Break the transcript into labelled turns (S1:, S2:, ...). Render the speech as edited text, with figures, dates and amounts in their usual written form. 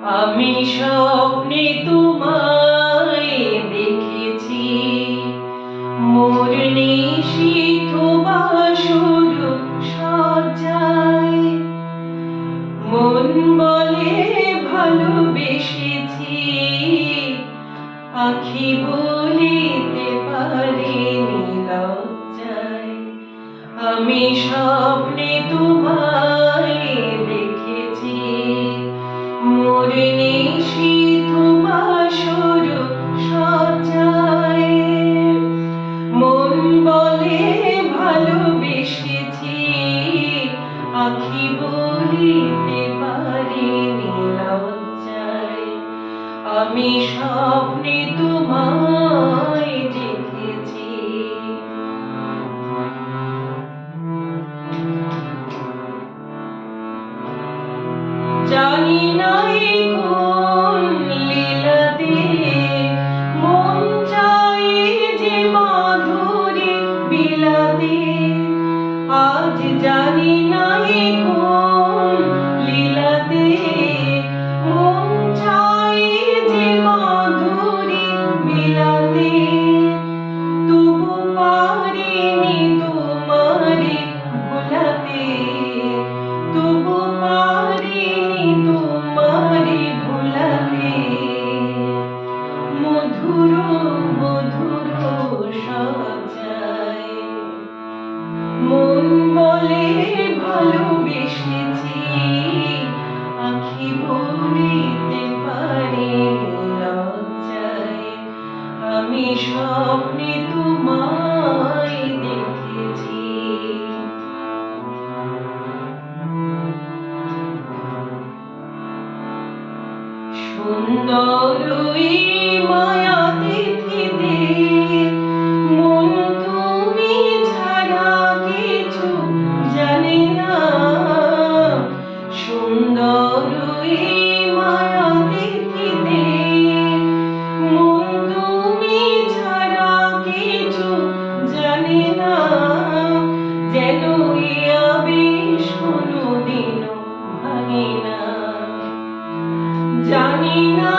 S1: আমি স্বপ্নে তোমায় দেখেছি, মোর নিশীথ বাসর সজ্জায়। মন বলে ভালোবেসেছি, আখি বলিতে পারেনি লজ্জায়। আমি স্বপ্নে তোমায় দেখেছি, মোর নিশীথ বাসর সজ্জায়। মন বলে ভালোবেসেছি, আখি বলিতে পারিনি লজ্জায়। আমি স্বপ্নে তোমায় দেখেছি। জানি না কোন লীলাতে মন চাই যে মাধুরী বিলাতে। আজ জানি না কোন লীলাতে মন চাই যে মাধুরী বিলাতে। তবু পারিনি তোমারে ভোলাতে, তবু পারিনি তোমারে ভোলাতে। মধুর মধুর সজ্জায় মন বলে ভালোবেসেছি, আখি বলিতে পারিনি লজ্জায়। আমি স্বপ্নে তোমায় দেখেছি। সুন্দর মায়া তিথিতে মন তুমি ছাড়া কিছু জানে না। সুন্দর মায়া তিথিতে মন তুমি ছাড়া কিছু জানে না। যেন আবেশ কোনোদিনও ভাঙে না। জানি না